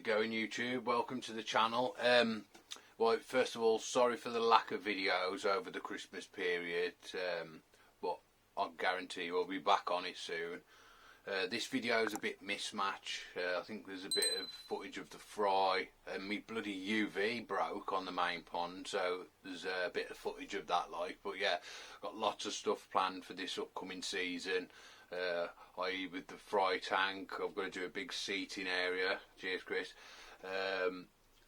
going, YouTube? Welcome to the channel. Well, first of all, sorry for the lack of videos over the Christmas period, but I guarantee we'll be back on it soon. This video is a bit mismatch. I think there's a bit of footage of the fry, and me bloody UV broke on the main pond, so there's a bit of footage of that, like. But yeah, got lots of stuff planned for this upcoming season. I.e. with the fry tank, I've got to do a big seating area. Cheers, Chris.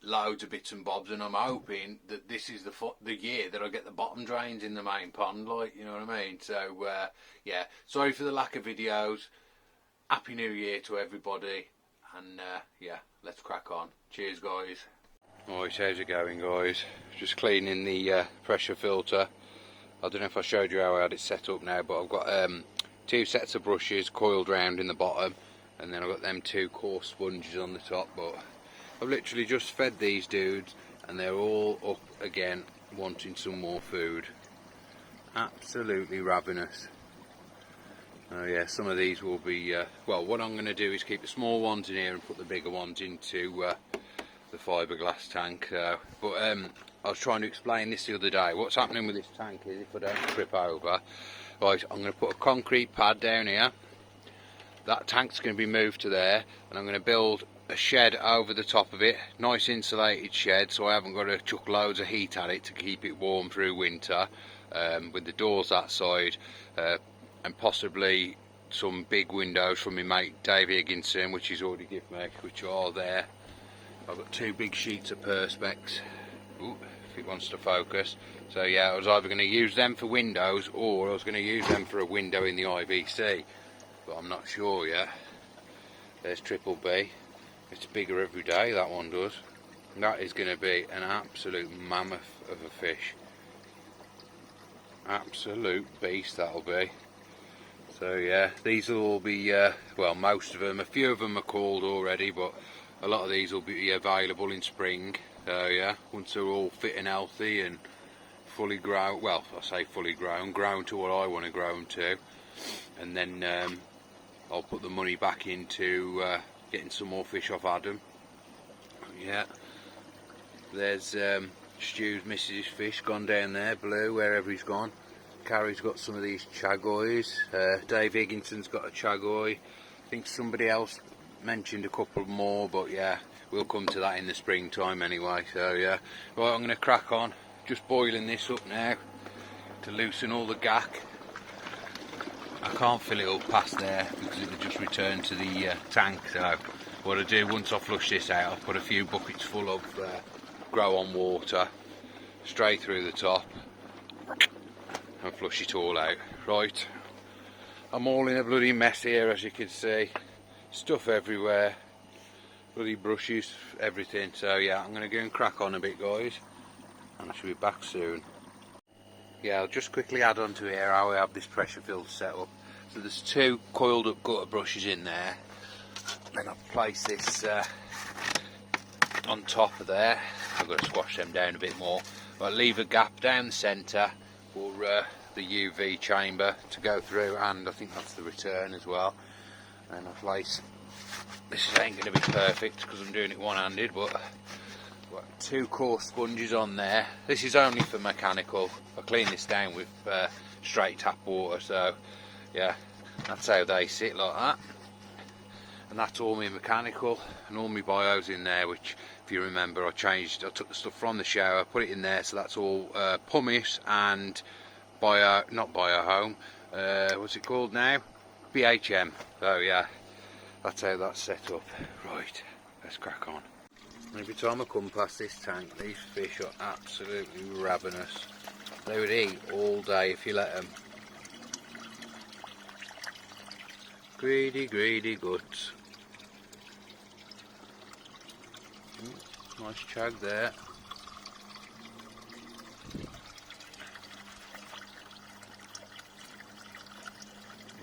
Loads of bits and bobs, and I'm hoping that this is the year that I get the bottom drains in the main pond, like, you know what I mean? So yeah, sorry for the lack of videos. Happy New Year to everybody, and yeah, let's crack on. Cheers, guys. Alright, how's it going, guys? Just cleaning the pressure filter. I don't know if I showed you how I had it set up now, but I've got two sets of brushes coiled round in the bottom, and then I've got them two coarse sponges on the top. But I've literally just fed these dudes, and they're all up again wanting some more food. Absolutely ravenous. Oh yeah, some of these will be, well, what I'm going to do is keep the small ones in here and put the bigger ones into the fiberglass tank. But I was trying to explain this the other day. What's happening with this tank is, if I don't trip over, right, I'm going to put a concrete pad down here. That tank's going to be moved to there, and I'm going to build a shed over the top of it. Nice insulated shed, so I haven't got to chuck loads of heat at it to keep it warm through winter, with the doors that side. And possibly some big windows from my mate Dave Higginson, which he's already given me, which are there. I've got two big sheets of perspex. Ooh, if it wants to focus. So yeah, I was either going to use them for windows, or I was going to use them for a window in the IBC, but I'm not sure yet. There's Triple B. It's bigger every day, that one does. And that is going to be an absolute mammoth of a fish. Absolute beast that'll be. So yeah, these will all be, well, most of them, a few of them are called already, but a lot of these will be available in spring. So yeah, once they're all fit and healthy and fully grown, well, I say fully grown to what I want to grow them to, and then I'll put the money back into getting some more fish off Adam. Yeah, there's Stu's missus' fish gone down there, blue, wherever he's gone. Carrie's got some of these chagoys. Dave Higginson's got a chagoy. I think somebody else mentioned a couple more, but yeah, we'll come to that in the springtime anyway. So yeah, right, I'm going to crack on. Just boiling this up now to loosen all the gack. I can't fill it up past there because it'll just return to the tank. So what I do, once I flush this out, I'll put a few buckets full of grow on water straight through the top and flush it all out. Right, I'm all in a bloody mess here, as you can see. Stuff everywhere, bloody brushes, everything. So yeah, I'm going to go and crack on a bit, guys, and I should be back soon. Yeah, I'll just quickly add on to here how I have this pressure filter set up. So there's two coiled up gutter brushes in there, then I'll place this on top of there. I've got to squash them down a bit more, but I'll leave a gap down the centre for the UV chamber to go through, and I think that's the return as well. And I'll place, this ain't going to be perfect because I'm doing it one-handed, but I've got two coarse sponges on there. This is only for mechanical. I clean this down with straight tap water, so yeah, that's how they sit, like that. And that's all my mechanical and all my bios in there, which, if you remember, I took the stuff from the shower, put it in there, so that's all pumice and bio, not bio home, what's it called now? BHM. So yeah, that's how that's set up. Right, let's crack on. Every time I come past this tank, these fish are absolutely ravenous. They would eat all day if you let them. Greedy, greedy guts. Nice chag there.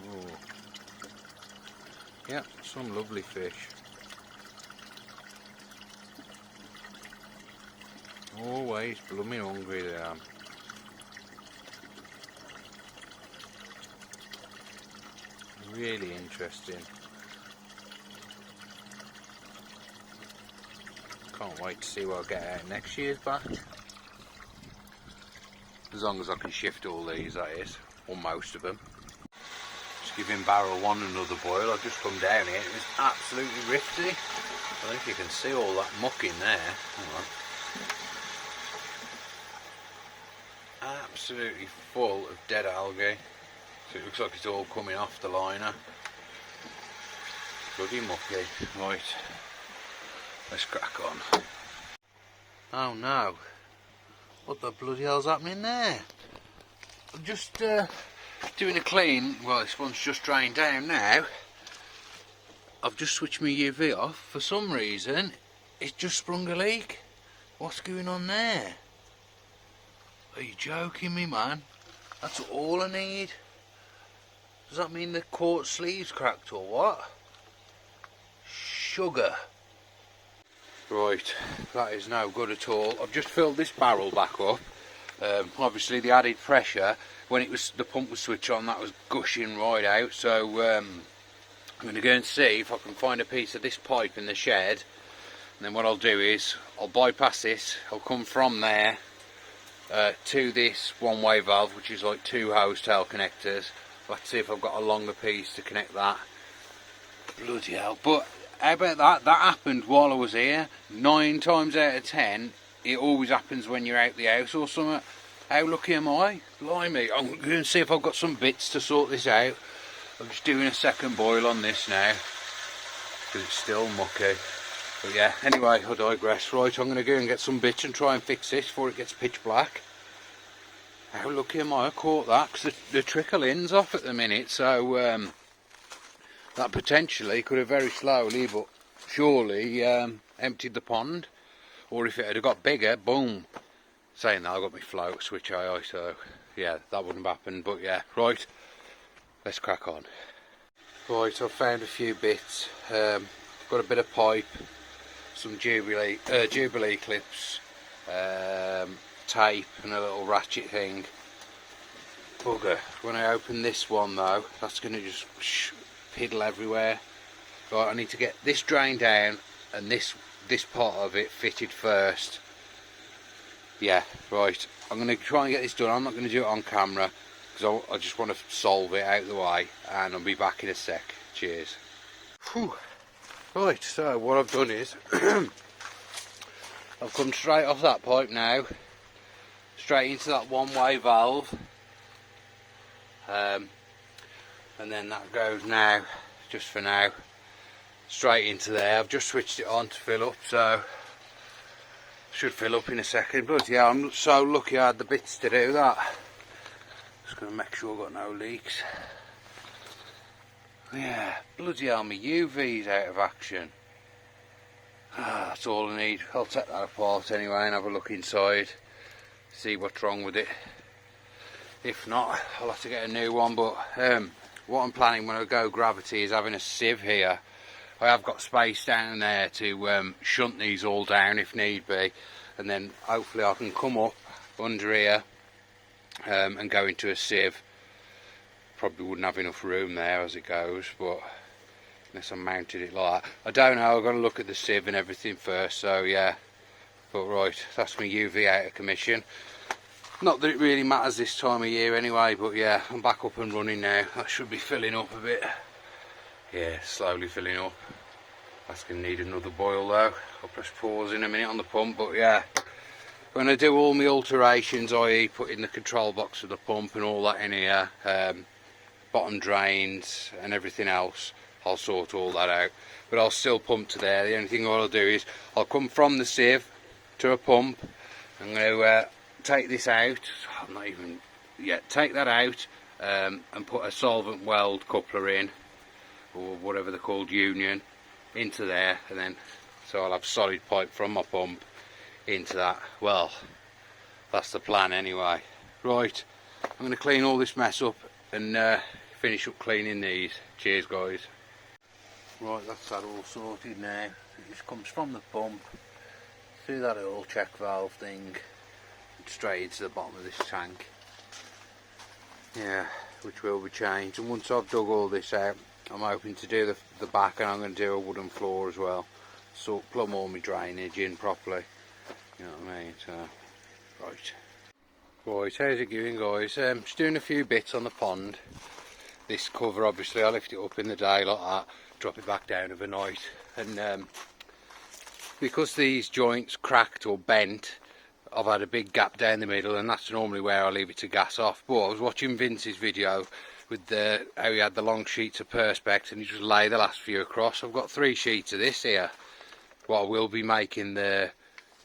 Oh. Yeah, some lovely fish. Always blooming hungry they are. Really interesting. Can't wait to see what I get out next year's batch. As long as I can shift all these, that is, or most of them. Just giving barrel 1 another boil. I've just come down here, it was absolutely rifty. I don't know if you can see all that muck in there. Hang on. Absolutely full of dead algae. So it looks like it's all coming off the liner. Bloody mucky. Right, let's crack on. Oh no, what the bloody hell's happening there? I'm just doing a clean. Well, this one's just drained down now. I've just switched my UV off. For some reason, it's just sprung a leak. What's going on there? Are you joking me, man? That's all I need. Does that mean the quart sleeve's cracked or what? Sugar. Right, that is no good at all. I've just filled this barrel back up. Obviously the added pressure, when it was the pump was switched on, that was gushing right out. So I'm going to go and see if I can find a piece of this pipe in the shed. And then what I'll do is, I'll bypass this, I'll come from there to this one-way valve, which is like 2 hose tail connectors. Let's see if I've got a longer piece to connect that. Bloody hell. But how about that? That happened while I was here. 9 times out of 10, it always happens when you're out the house or something. How lucky am I? Blimey. I'm going to see if I've got some bits to sort this out. I'm just doing a second boil on this now, because it's still mucky. But yeah, anyway, I digress. Right, I'm going to go and get some bits and try and fix this before it gets pitch black. How lucky am I caught that? Because the trickle-in's off at the minute, so that potentially could have very slowly but surely emptied the pond. Or if it had got bigger, boom. Saying that, I got my float switch AI, so yeah, that wouldn't have happened. But yeah, right, let's crack on. Right, I've found a few bits. Got a bit of pipe, some Jubilee clips, tape and a little ratchet thing. Bugger. When I open this one though, that's going to just piddle everywhere. Right, I need to get this drained down and this part of it fitted first. Yeah, right, I'm going to try and get this done. I'm not going to do it on camera because I just want to solve it out of the way, and I'll be back in a sec. Cheers. Whew. Right, so what I've done is I've come straight off that pipe now, straight into that one-way valve, and then that goes now, just for now, straight into there. I've just switched it on to fill up, so should fill up in a second. But yeah, I'm so lucky I had the bits to do that. Just going to make sure I've got no leaks. Yeah, bloody hell, my UV's out of action. That's all I need. I'll take that apart anyway and have a look inside, see what's wrong with it. If not, I'll have to get a new one. But what I'm planning when I go gravity is having a sieve here. I have got space down there to shunt these all down if need be, and then hopefully I can come up under here and go into a sieve. Probably wouldn't have enough room there as it goes, but unless I mounted it like that. I don't know, I've got to look at the sieve and everything first, so yeah. But right, that's my UV out of commission. Not that it really matters this time of year anyway, but yeah, I'm back up and running now. That should be filling up a bit. Yeah, slowly filling up. That's going to need another boil though. I'll press pause in a minute on the pump, but yeah. When I do all my alterations, i.e. putting the control box of the pump and all that in here, bottom drains and everything else, I'll sort all that out. But I'll still pump to there. The only thing I'll do is, I'll come from the sieve to a pump. I'm going to take this out. I'm not even yet. Take that out and put a solvent weld coupler in, or whatever they're called, union, into there, and then so I'll have solid pipe from my pump into that. Well, that's the plan anyway. Right, I'm going to clean all this mess up and finish up cleaning these. Cheers guys. Right, that's that all sorted now. It just comes from the pump through that oil check valve thing and straight into the bottom of this tank. Yeah, which will be changed. And once I've dug all this out, I'm hoping to do the back, and I'm going to do a wooden floor as well. sort plumb all my drainage in properly. You know what I mean? So, right. Right, how's it going, guys? Just doing a few bits on the pond. This cover, obviously, I lift it up in the day like that, drop it back down overnight, and because these joints cracked or bent, I've had a big gap down the middle, and that's normally where I leave it to gas off. But I was watching Vince's video with how he had the long sheets of perspex and he just laid the last few across. I've got 3 sheets of this here, what I will be making the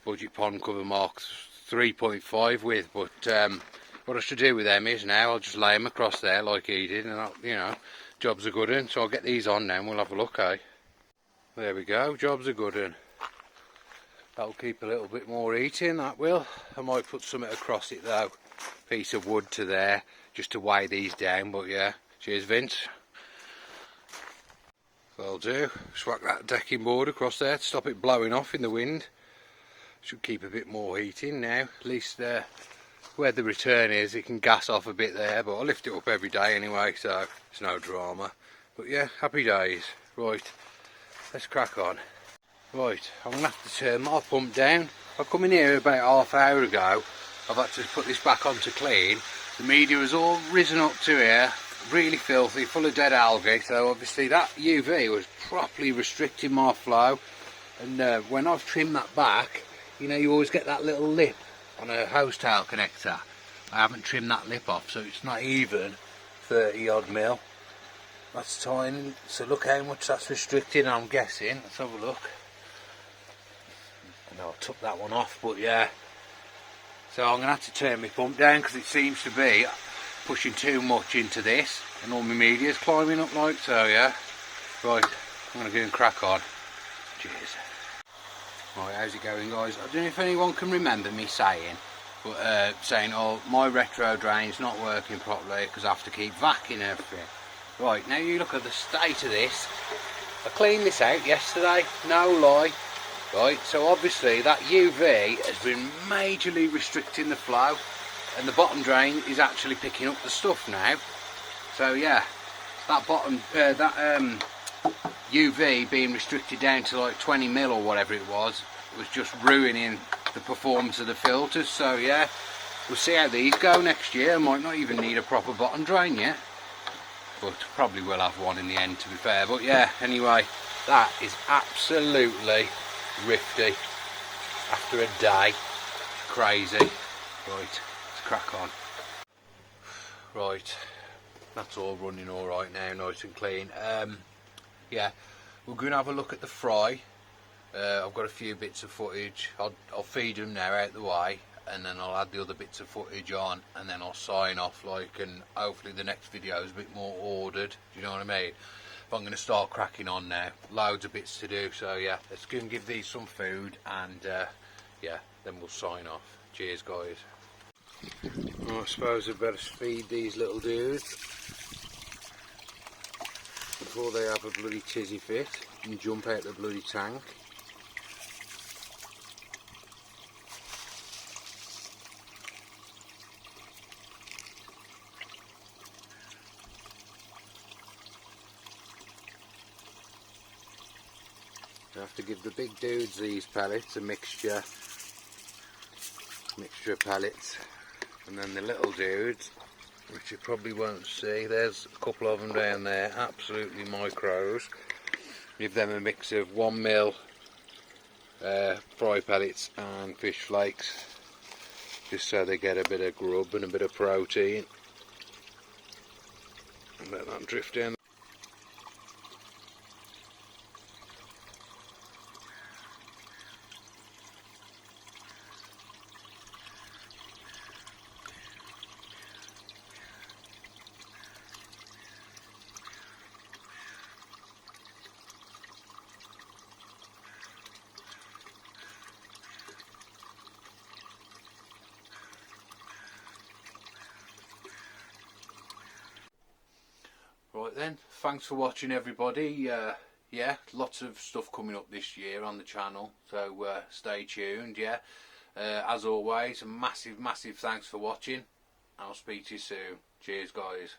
budget pond cover mark 3.5 with, but what I should do with them is now I'll just lay them across there like he did, and you know, job's a good one. So I'll get these on now and we'll have a look, eh? There we go, job's a good one. That'll keep a little bit more heating, that will. I might put something across it though, piece of wood to there, just to weigh these down, but yeah. Cheers, Vince. That'll do. Swap that decking board across there to stop it blowing off in the wind. Should keep a bit more heating now. At least where the return is, it can gas off a bit there, but I'll lift it up every day anyway, so it's no drama. But yeah, happy days. Right, let's crack on. Right, I'm going to have to turn my pump down. I come in here about half an hour ago. I've had to put this back on to clean. The media has all risen up to here, really filthy, full of dead algae, so obviously that UV was properly restricting my flow. And when I've trimmed that back, you know, you always get that little lip on a hose tail connector. I haven't trimmed that lip off, so it's not even 30 odd mil. That's tiny, so look how much that's restricting, I'm guessing. Let's have a look. I know I took that one off, but yeah. So I'm going to have to turn my pump down because it seems to be pushing too much into this, and all my media's climbing up like so, yeah. Right, I'm going to go and crack on. Cheers. Right, how's it going, guys? I don't know if anyone can remember me saying, but saying, oh, my retro drain's not working properly because I have to keep vacuuming everything. Right, now you look at the state of this. I cleaned this out yesterday, no lie. Right, so obviously that UV has been majorly restricting the flow, and the bottom drain is actually picking up the stuff now. So yeah, that bottom, UV being restricted down to like 20 mil or whatever it was just ruining the performance of the filters. So yeah, we'll see how these go next year. I might not even need a proper bottom drain yet, but probably will have one in the end, to be fair. But yeah, anyway, that is absolutely rifty after a day. Crazy. Right, let's crack on. Right, that's all running alright now, nice and clean. Yeah, we're going to have a look at the fry. I've got a few bits of footage. I'll feed them now out the way, and then I'll add the other bits of footage on, and then I'll sign off, like, and hopefully the next video is a bit more ordered. Do you know what I mean? But I'm going to start cracking on now. Loads of bits to do, so yeah, let's go and give these some food, and yeah, then we'll sign off. Cheers, guys. Well, I suppose I better feed these little dudes before they have a bloody tizzy fit and jump out the bloody tank. I have to give the big dudes these pellets, a mixture of pellets, and then the little dudes, which you probably won't see, there's a couple of them down there, absolutely micros. Give them a mix of 1 mil fry pellets and fish flakes, just so they get a bit of grub and a bit of protein. And let that drift down. Right then, thanks for watching, everybody. Yeah, lots of stuff coming up this year on the channel, so stay tuned. Yeah, as always, a massive thanks for watching. I'll speak to you soon. Cheers, guys.